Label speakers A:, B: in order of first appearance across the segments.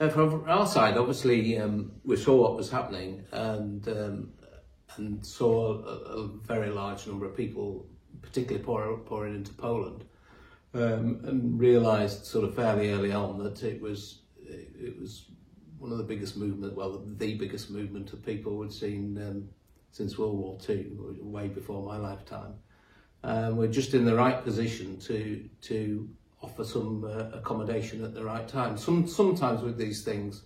A: From our side, obviously, we saw what was happening and saw a very large number of people, particularly pouring into Poland, and realised sort of fairly early on that it was one of the biggest movement, well, the biggest movement of people we'd seen since World War II, way before my lifetime. We're just in the right position to offer some accommodation at the right time. Sometimes with these things,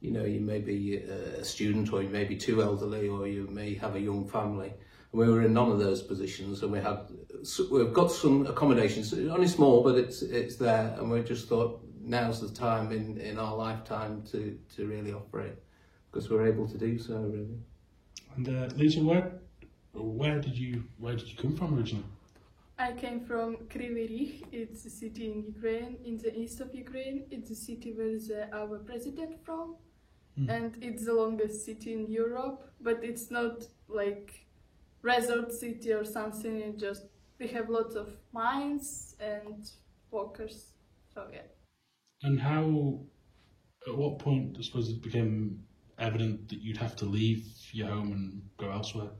A: you know, you may be a student, or you may be too elderly, or you may have a young family. And we were in none of those positions, and we've got some accommodations, only small, but it's there, and we just thought now's the time in our lifetime to really offer it, because we're able to do so, really.
B: And Lisa, where did you come from originally?
C: I came from Kryvyi Rih. It's a city in Ukraine, in the east of Ukraine. It's a city where our president from, and it's the longest city in Europe. But it's not like resort city or something. It just we have lots of mines and walkers. So yeah.
B: And at what point, I suppose, it became evident that you'd have to leave your home and go elsewhere?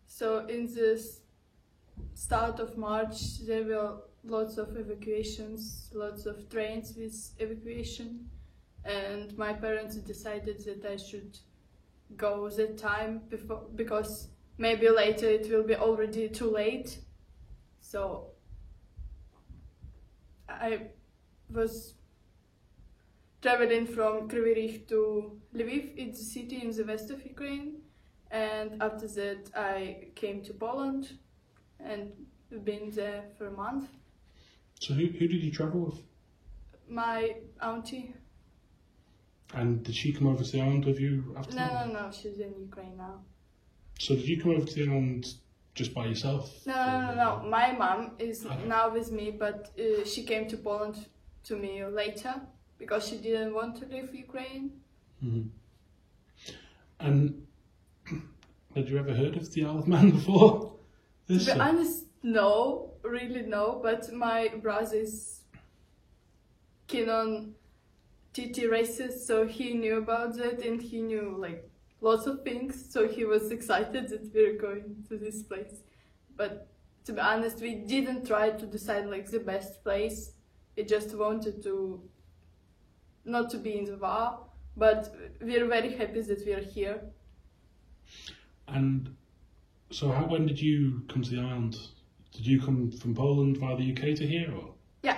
C: So in the start of March, there were lots of evacuations, lots of trains with evacuation, and my parents decided that I should go that time before, because maybe later it will be already too late. So I was traveling from Kryvyi Rih to Lviv. It's a city in the west of Ukraine, and after that I came to Poland and been there for a month.
B: So who did you travel with?
C: My auntie.
B: And did she come over to the island with you after that?
C: No, she's in Ukraine now.
B: So did you come over to the island just by yourself?
C: No. My mom is now with me, but she came to Poland to me later because she didn't want to leave Ukraine.
B: Mm-hmm. And had you ever heard of the Isle of Man before?
C: To be honest, no, really no, but my brother is keen on TT races, so he knew about that and he knew like lots of things, so he was excited that we're going to this place. But to be honest, we didn't try to decide like the best place. We just wanted to not to be in the war, but we're very happy that we're here.
B: And so when did you come to the island? Did you come from Poland via the UK to here, or?
C: Yeah.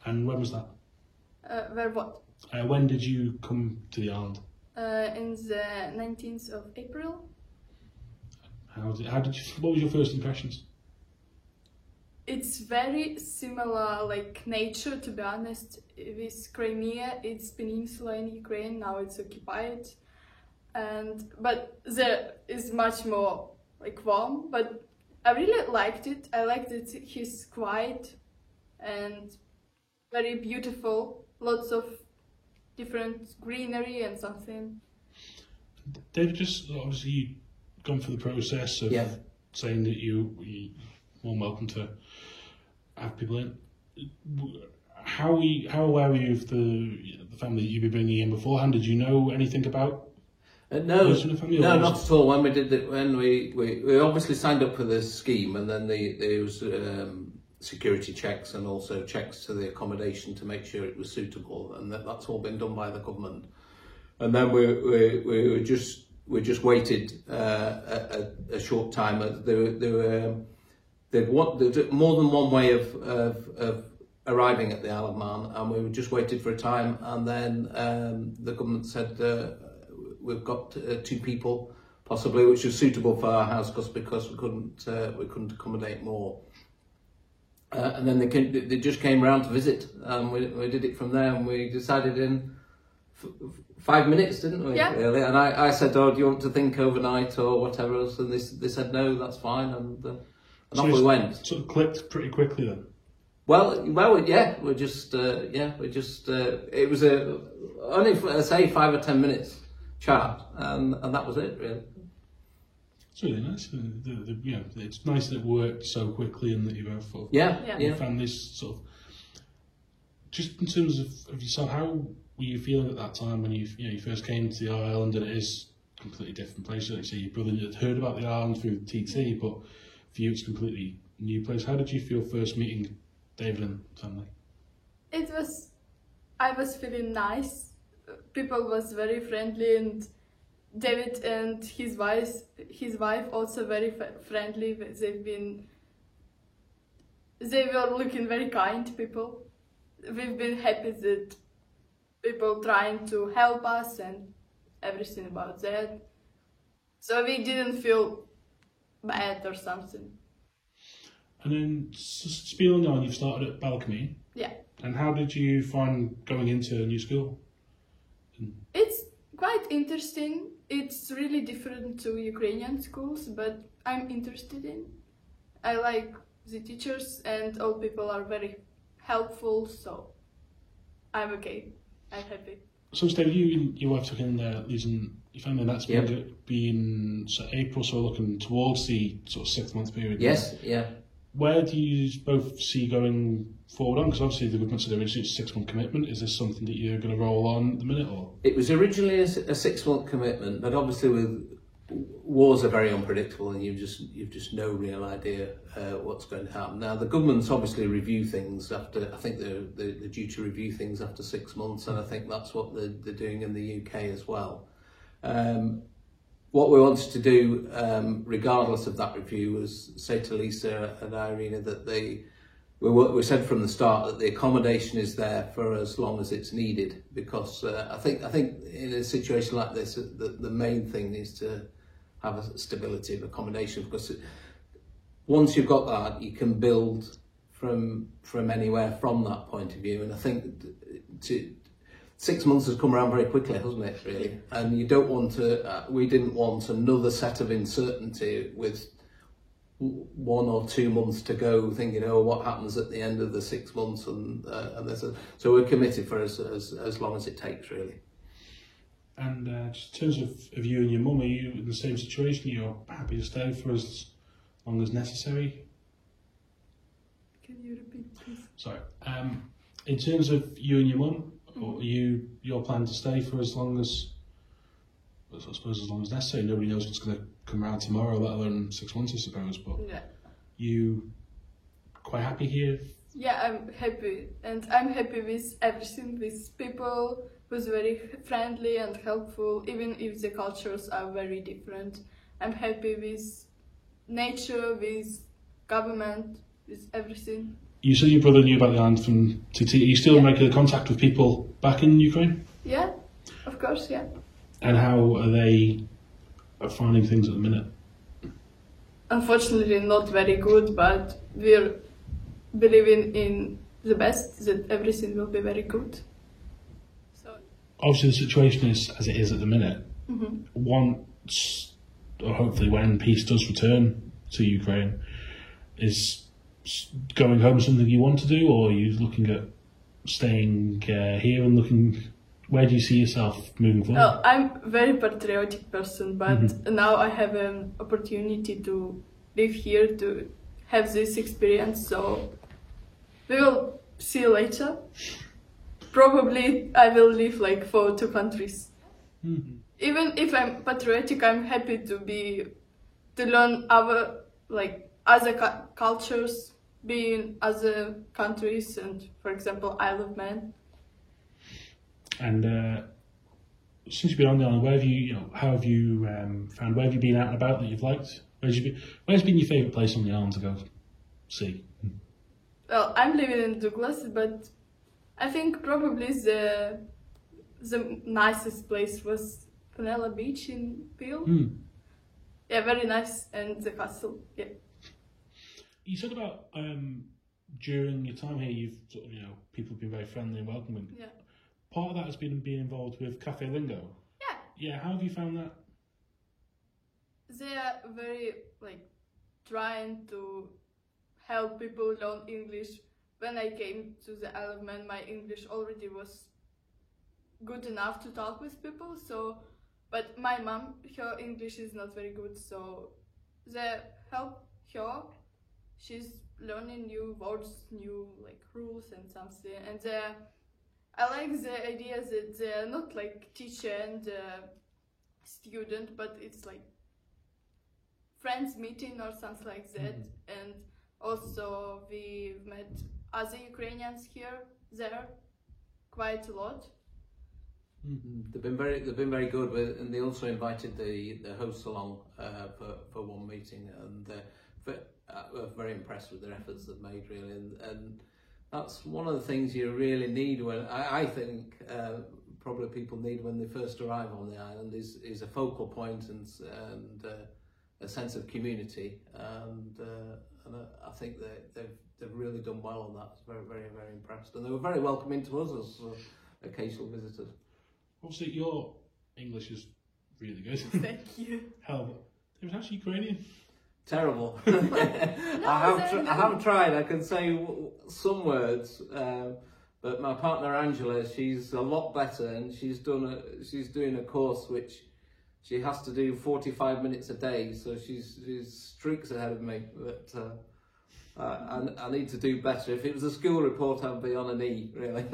B: And when was that?
C: Where what?
B: When did you come to the island?
C: In the 19th of April.
B: What was your first impressions?
C: It's very similar, like nature, to be honest, with Crimea. It's peninsula in Ukraine, now it's occupied. But there is much more like warm, but I really liked it. I liked that he's quiet and very beautiful, lots of different greenery and something.
B: David, just obviously you'd gone through the process of saying that you more welcome to have people in. How aware were you of the family that you'd be bringing in beforehand? Did you know anything about?
A: No, not at all. When we did it, when we obviously signed up for this scheme, and then there was security checks and also checks to the accommodation to make sure it was suitable, and that's all been done by the government. And then we just waited a short time. There's more than one way of arriving at the Isle of Man, and we just waited for a time, and then the government said we've got 2 people possibly, which was suitable for our house because we couldn't accommodate more. And then they just came round to visit, and we did it from there, and we decided in 5 minutes, didn't we?
C: Yeah.
A: Really? And I said, "Oh, do you want to think overnight or whatever else?" And they said, "No, that's fine," and off we went.
B: Sort of clicked pretty quickly then.
A: Well, yeah. It was only say 5 or 10 minutes chat, and that was it, really.
B: It's really nice. It's nice that it worked so quickly and that you both
A: you
B: found this sort of. Just in terms of yourself, were you feeling at that time when you first came to the island, and it is a completely different place? Like you say, your brother had heard about the island through TT, but for you it's a completely new place. How did you feel first meeting David and family?
C: I was feeling nice. People was very friendly, and David and his wife also very friendly. They were looking very kind people. We've been happy that people trying to help us and everything about that. So we didn't feel bad or something.
B: And then spieling on, you've started at Balcony.
C: Yeah.
B: And how did you find going into a new school?
C: It's quite interesting. It's really different to Ukrainian schools, but I'm interested in. I like the teachers, and all people are very helpful, so I'm okay. I'm happy.
B: So, Steve, you and your wife took in losing your family, and that's been so April, so we're looking towards the sort of 6 month period.
A: Yes, yeah.
B: Where do you both see going forward on? Because obviously the government said originally it's a 6 month commitment. Is this something that you're going to roll on at the minute, or?
A: It was originally a 6 month commitment, but obviously with wars are very unpredictable, and you've just no real idea what's going to happen. Now the governments obviously review things after. I think they're due to review things after 6 months, and I think that's what they're doing in the UK as well. What we wanted to do, regardless of that review, was say to Lisa and Irina that we said from the start that the accommodation is there for as long as it's needed, because I think in a situation like this, the main thing is to have a stability of accommodation, because once you've got that, you can build from anywhere from that point of view. And I think 6 months has come around very quickly, hasn't it, really? And you don't want to, we didn't want another set of uncertainty with 1 or 2 months to go, thinking, oh, what happens at the end of the 6 months? And so we're committed for as long as it takes, really.
B: And just in terms of you and your mum, are you in the same situation? You're happy to stay for as long as necessary?
C: Can you repeat, please?
B: Sorry. In terms of you and your mum, or are your plan to stay for as long as, I suppose, as long as necessary? Nobody knows what's going to come around tomorrow, let alone 6 months, I suppose. But
C: yeah.
B: You quite happy here?
C: Yeah, I'm happy, and I'm happy with everything. With people who's very friendly and helpful, even if the cultures are very different. I'm happy with nature, with government, with everything.
B: You said your brother knew about the island from TT. Are you still in regular contact with people back in Ukraine?
C: Yeah, of course, yeah.
B: And how are they finding things at the minute?
C: Unfortunately, not very good, but we're believing in the best, that everything will be very good. So
B: obviously, the situation is as it is at the minute.
C: Mm-hmm.
B: Once, or hopefully when peace does return to Ukraine, is going home something you want to do, or are you looking at staying here and looking? Where do you see yourself moving forward?
C: Well, I'm a very patriotic person, but now I have an opportunity to live here, to have this experience, so we will see later. Probably I will live like for 2 countries.
B: Mm-hmm.
C: Even if I'm patriotic, I'm happy to learn our other cultures, be in other countries, and for example Isle of Man.
B: And since you've been on the island, where have how have you found? Where have you been out and about that you've liked? Where's been your favourite place on the island to go see?
C: Well, I'm living in Douglas, but I think probably the nicest place was Fenella Beach in Peel. Yeah, very nice, and the castle. Yeah.
B: You said about during your time here, you've people have been very friendly and welcoming.
C: Yeah.
B: Part of that has been being involved with Cafe Lingo.
C: Yeah.
B: Yeah. How have you found that?
C: They are very trying to help people learn English. When I came to the Isle of Man, my English already was good enough to talk with people. So, but my mom, her English is not very good, so they help her. She's learning new words, new rules and something, and I like the idea that they're not like teacher and student, but it's like friends meeting or something like that. And also we met other Ukrainians there, quite a lot.
A: They've been very good with, and they also invited the hosts along for one meeting, and were very impressed with their efforts they've made, really, and that's one of the things you really need when I think probably people need when they first arrive on the island is a focal point and a sense of community, and I think they've really done well on that. I was very impressed, and they were very welcoming to us as occasional visitors.
B: Obviously, your English is really good.
C: Thank you.
B: Hell, it was actually Ukrainian.
A: Terrible. I have tried. I can say some words, but my partner Angela, she's a lot better, and she's doing a course which she has to do 45 minutes a day, so she's streaks ahead of me. But I need to do better. If it was a school report, I'd be on an E, really.